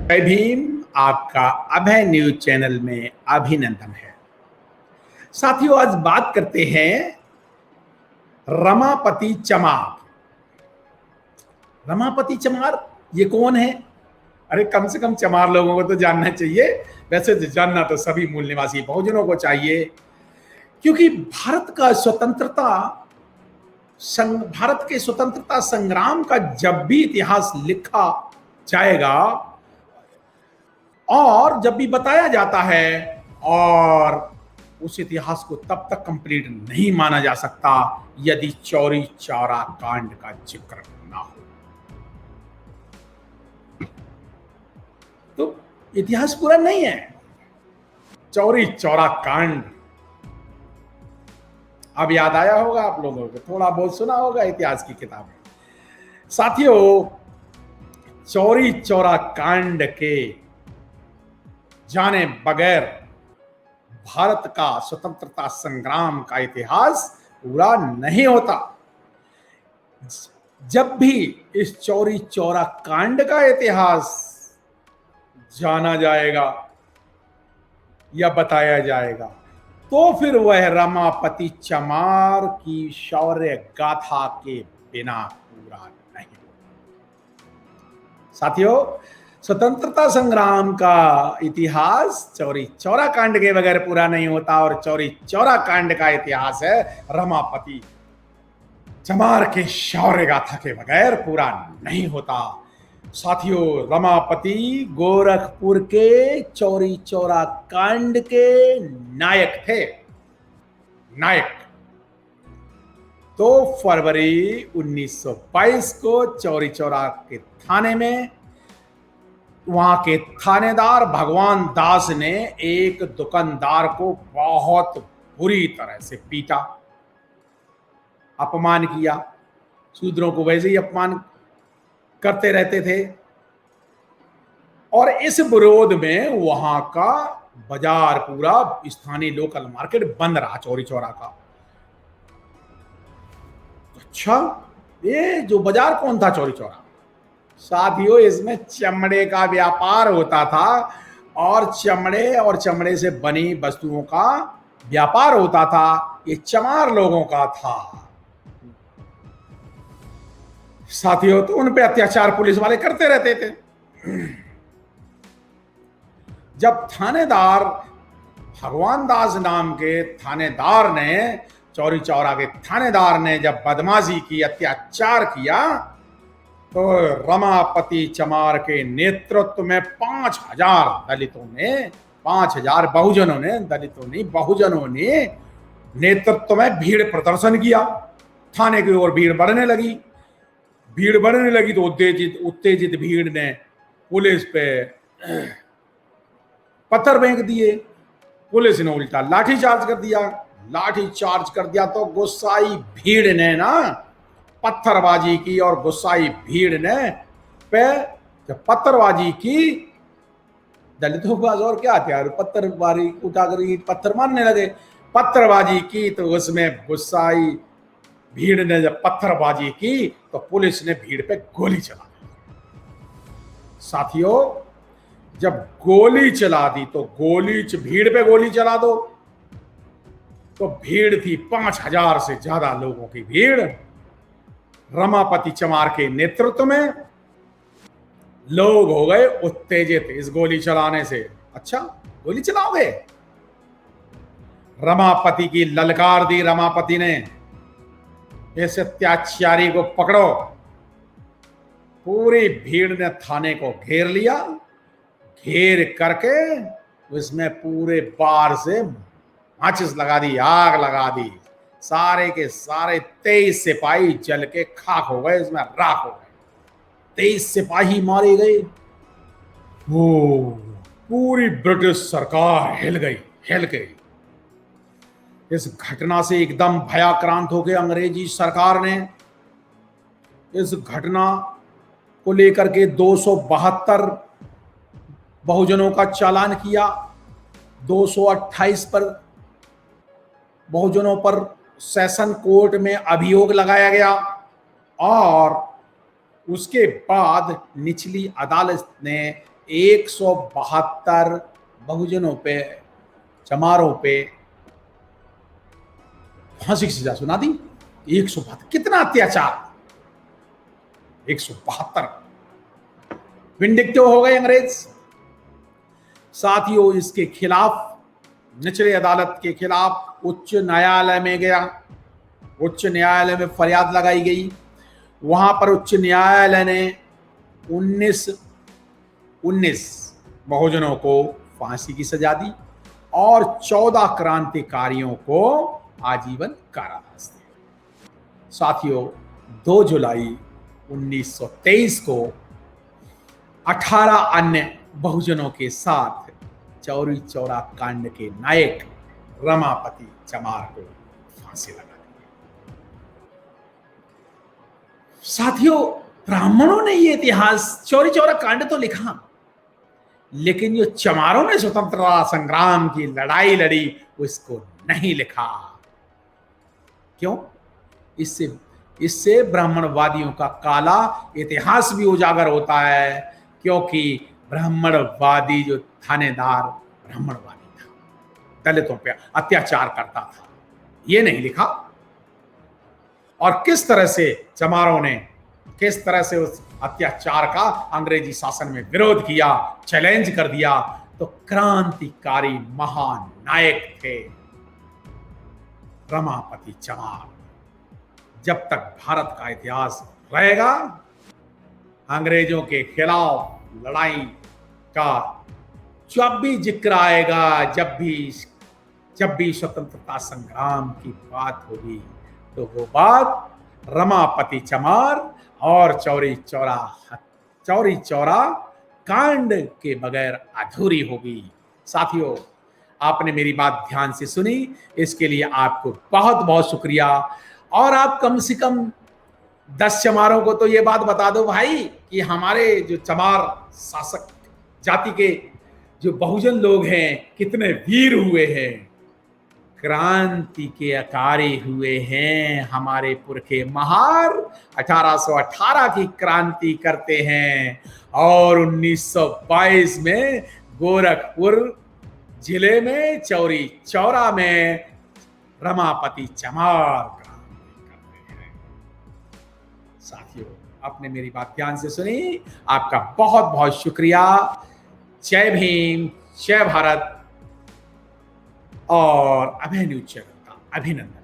जय भीम। आपका अभय news channel में अभिनंदन है। साथियों, आज बात करते हैं रमापति चमार। रमापति चमार ये कौन है? अरे कम से कम चमार लोगों को तो जानना चाहिए। वैसे तो जानना तो सभी मूल निवासी बहुजनों को चाहिए, क्योंकि भारत के स्वतंत्रता संग्राम का जब भी इतिहास लिखा जाएगा और जब भी बताया जाता है, और उस इतिहास को तब तक कंप्लीट नहीं माना जा सकता यदि चौरी चौरा कांड का जिक्र ना हो। तो इतिहास पूरा नहीं है। चौरी चौरा कांड अब याद आया होगा आप लोगों को, थोड़ा बहुत सुना होगा इतिहास की किताबें। साथियों, चौरी चौरा कांड के जाने बगैर भारत का स्वतंत्रता संग्राम का इतिहास पूरा नहीं होता। जब भी इस चौरी चौरा कांड का इतिहास जाना जाएगा या बताया जाएगा, तो फिर वह रमापति चमार की शौर्य गाथा के बिना पूरा नहीं। साथियों, स्वतंत्रता संग्राम का इतिहास चौरी चौरा कांड के बगैर पूरा नहीं होता, और चौरी चौरा कांड का इतिहास है रमापति चमार के शौर्य गाथा के बगैर पूरा नहीं होता। साथियों, रमापति गोरखपुर के चौरी चौरा कांड के नायक थे। तो फरवरी 1922 को चौरी चौरा के थाने में वहां के थानेदार भगवान दास ने एक दुकानदार को बहुत बुरी तरह से पीटा, अपमान किया। शूद्रों को वैसे ही अपमान करते रहते थे, और इस विरोध में वहां का बाजार, पूरा स्थानीय लोकल मार्केट बंद रहा चौरी चौरा का। अच्छा, ये जो बाजार कौन था चौरी चौरा? साथियों, इसमें चमड़े का व्यापार होता था, और चमड़े से बनी वस्तुओं का व्यापार होता था। ये चमार लोगों का था। साथियों, तो उन पे अत्याचार पुलिस वाले करते रहते थे। जब थानेदार भगवान दास नाम के थानेदार ने, चौरी चौरा के थानेदार ने जब बदमाशी की, अत्याचार किया, तो रमापति चमार के नेतृत्व में 5000 दलितों ने, 5000 बहुजनों ने, दलितों नहीं बहुजनों ने नेतृत्व में भीड़ प्रदर्शन किया। थाने की ओर भीड़ बढ़ने लगी तो उत्तेजित भीड़ ने पुलिस पे पत्थर फेंक दिए। पुलिस ने उल्टा लाठीचार्ज कर दिया। तो गुस्साई भीड़ ने ना पत्थरबाजी की, और गुस्साई भीड़ ने पे जब पत्थरबाजी की, दलितों के पास और क्या हथियार, पत्थरबाजी उठाकर पत्थर मारने लगे। पत्थरबाजी की तो उसमें गुस्साई भीड़ ने जब पत्थरबाजी की तो पुलिस ने भीड़ पे गोली चला दी। साथियों, जब गोली चला दी तो भीड़ पे गोली चला दो, तो भीड़ थी 5000 से ज्यादा लोगों की भीड़। रमापति चमार के नेतृत्व में लोग हो गए उत्तेजित इस गोली चलाने से। अच्छा, गोली चलाओगे? रमापति की ललकार दी रमापति ने, इस अत्याचारी को पकड़ो। पूरी भीड़ ने थाने को घेर लिया। घेर करके उसमें पूरे बार से माचिस लगा दी, आग लगा दी। सारे के सारे 23 सिपाही जल के खाक हो गए, इसमें राख हो गए। 23 सिपाही मारे गए। वो पूरी ब्रिटिश सरकार हिल गई। इस घटना से एकदम भयाक्रांत हो गए अंग्रेजी सरकार ने। इस घटना को लेकर के 272 बहुजनों का चालान किया। 228 पर बहुजनों पर सेशन कोर्ट में अभियोग लगाया गया, और उसके बाद निचली अदालत ने 172 बहुजनों पे, चमारों पे फांसी की सजा सुना दी। 172, कितना अत्याचार! 172 विंडिक्टिव हो गए अंग्रेज। साथियों, इसके खिलाफ निचली अदालत के खिलाफ उच्च न्यायालय में गया। उच्च न्यायालय में फरियाद लगाई गई। वहां पर उच्च न्यायालय ने 19 बहुजनों को फांसी की सजा दी और 14 क्रांतिकारियों को आजीवन कारावास दिया। साथियों, 2 जुलाई 1923 को 18 अन्य बहुजनों के साथ चौरी चौरा कांड के नायक रमापति चमार को फांसी लगा दी। साथियों, ब्राह्मणों ने ये इतिहास, चौरी चौरा कांड तो लिखा, लेकिन जो चमारों ने स्वतंत्रता संग्राम की लड़ाई लड़ी उसको नहीं लिखा। क्यों? इससे ब्राह्मणवादियों का काला इतिहास भी उजागर होता है, क्योंकि ब्राह्मणवादी जो थानेदार ब्राह्मणवादी था, दलितों पे अत्याचार करता था, ये नहीं लिखा। और किस तरह से चमारों ने किस तरह से उस अत्याचार का अंग्रेजी शासन में विरोध किया, चैलेंज कर दिया, तो क्रांतिकारी महान नायक थे रमापति चमार। जब तक भारत का इतिहास रहेगा, अंग्रेजों के खिलाफ लड़ाई का जब भी जिक्र आएगा, जब भी स्वतंत्रता संग्राम की बात होगी, तो वो बात रमापति चमार और चौरी चौरा कांड के बगैर अधूरी होगी। साथियों, आपने मेरी बात ध्यान से सुनी, इसके लिए आपको बहुत बहुत शुक्रिया। और आप कम से कम 10 चमारों को तो ये बात बता दो भाई कि हमारे जो चमार शासक जाति के जो बहुजन लोग हैं कितने वीर हुए हैं, क्रांति के अकारी हुए हैं। हमारे पुरखे महार 1818 की क्रांति करते हैं और 1922 में गोरखपुर जिले में चौरी चौरा में रमापति चमार क्रांति करते हैं। साथियों, आपने मेरी बात ध्यान से सुनी, आपका बहुत बहुत शुक्रिया। जय भीम, जय भारत और अभय न्यूज चैनल का अभिनंदन।